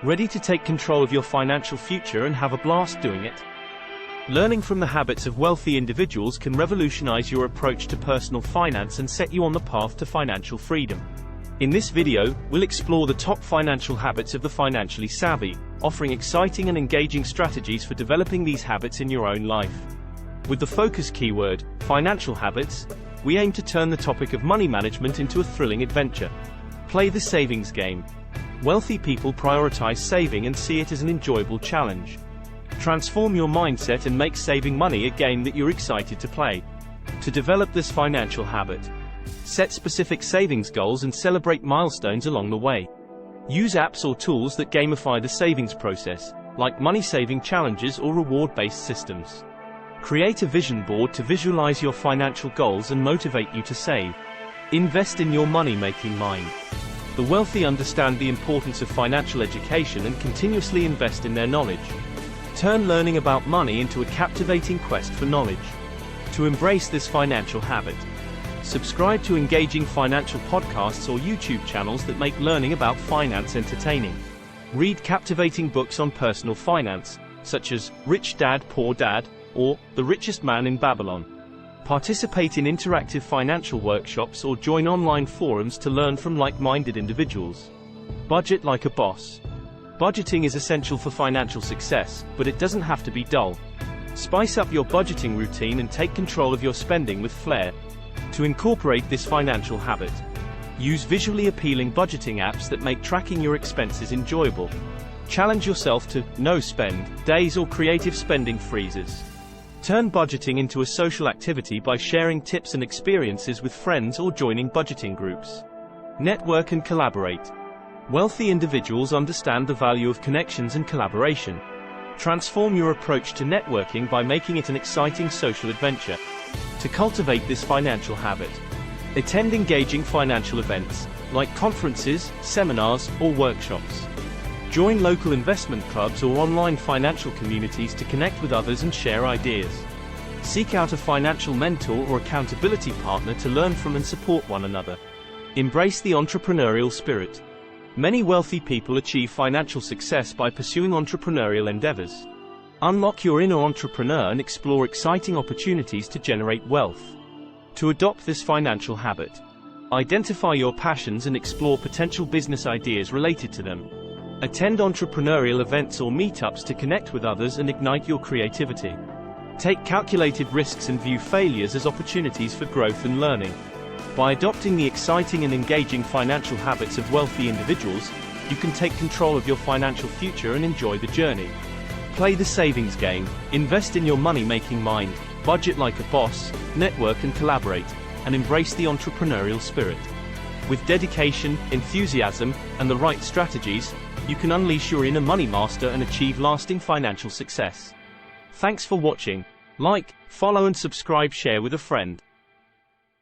Ready to take control of your financial future and have a blast doing it? Learning from the habits of wealthy individuals can revolutionize your approach to personal finance and set you on the path to financial freedom. In this video, we'll explore the top financial habits of the financially savvy, offering exciting and engaging strategies for developing these habits in your own life. With the focus keyword, financial habits, we aim to turn the topic of money management into a thrilling adventure. Play the savings game. Wealthy people prioritize saving and see it as an enjoyable challenge. Transform your mindset and make saving money a game that you're excited to play. To develop this financial habit, set specific savings goals and celebrate milestones along the way. Use apps or tools that gamify the savings process, like money-saving challenges or reward-based systems. Create a vision board to visualize your financial goals and motivate you to save. Invest in your money-making mind. The wealthy understand the importance of financial education and continuously invest in their knowledge. Turn learning about money into a captivating quest for knowledge. To embrace this financial habit, subscribe to engaging financial podcasts or YouTube channels that make learning about finance entertaining. Read captivating books on personal finance, such as Rich Dad, Poor Dad, or The Richest Man in Babylon. Participate in interactive financial workshops or join online forums to learn from like-minded individuals. Budget like a boss. Budgeting is essential for financial success, but it doesn't have to be dull. Spice up your budgeting routine and take control of your spending with flair. To incorporate this financial habit, use visually appealing budgeting apps that make tracking your expenses enjoyable. Challenge yourself to no-spend days or creative spending freezes. Turn budgeting into a social activity by sharing tips and experiences with friends or joining budgeting groups. Network and collaborate. Wealthy individuals understand the value of connections and collaboration. Transform your approach to networking by making it an exciting social adventure. To cultivate this financial habit, attend engaging financial events, like conferences, seminars, or workshops. Join local investment clubs or online financial communities to connect with others and share ideas. Seek out a financial mentor or accountability partner to learn from and support one another. Embrace the entrepreneurial spirit. Many wealthy people achieve financial success by pursuing entrepreneurial endeavors. Unlock your inner entrepreneur and explore exciting opportunities to generate wealth. To adopt this financial habit, identify your passions and explore potential business ideas related to them. Attend entrepreneurial events or meetups to connect with others and ignite your creativity. Take calculated risks and view failures as opportunities for growth and learning. By adopting the exciting and engaging financial habits of wealthy individuals, you can take control of your financial future and enjoy the journey. Play the savings game, invest in your money-making mind, budget like a boss, network and collaborate, and embrace the entrepreneurial spirit. With dedication, enthusiasm, and the right strategies, you can unleash your inner money master and achieve lasting financial success. Thanks for watching. Like, follow and subscribe, share with a friend.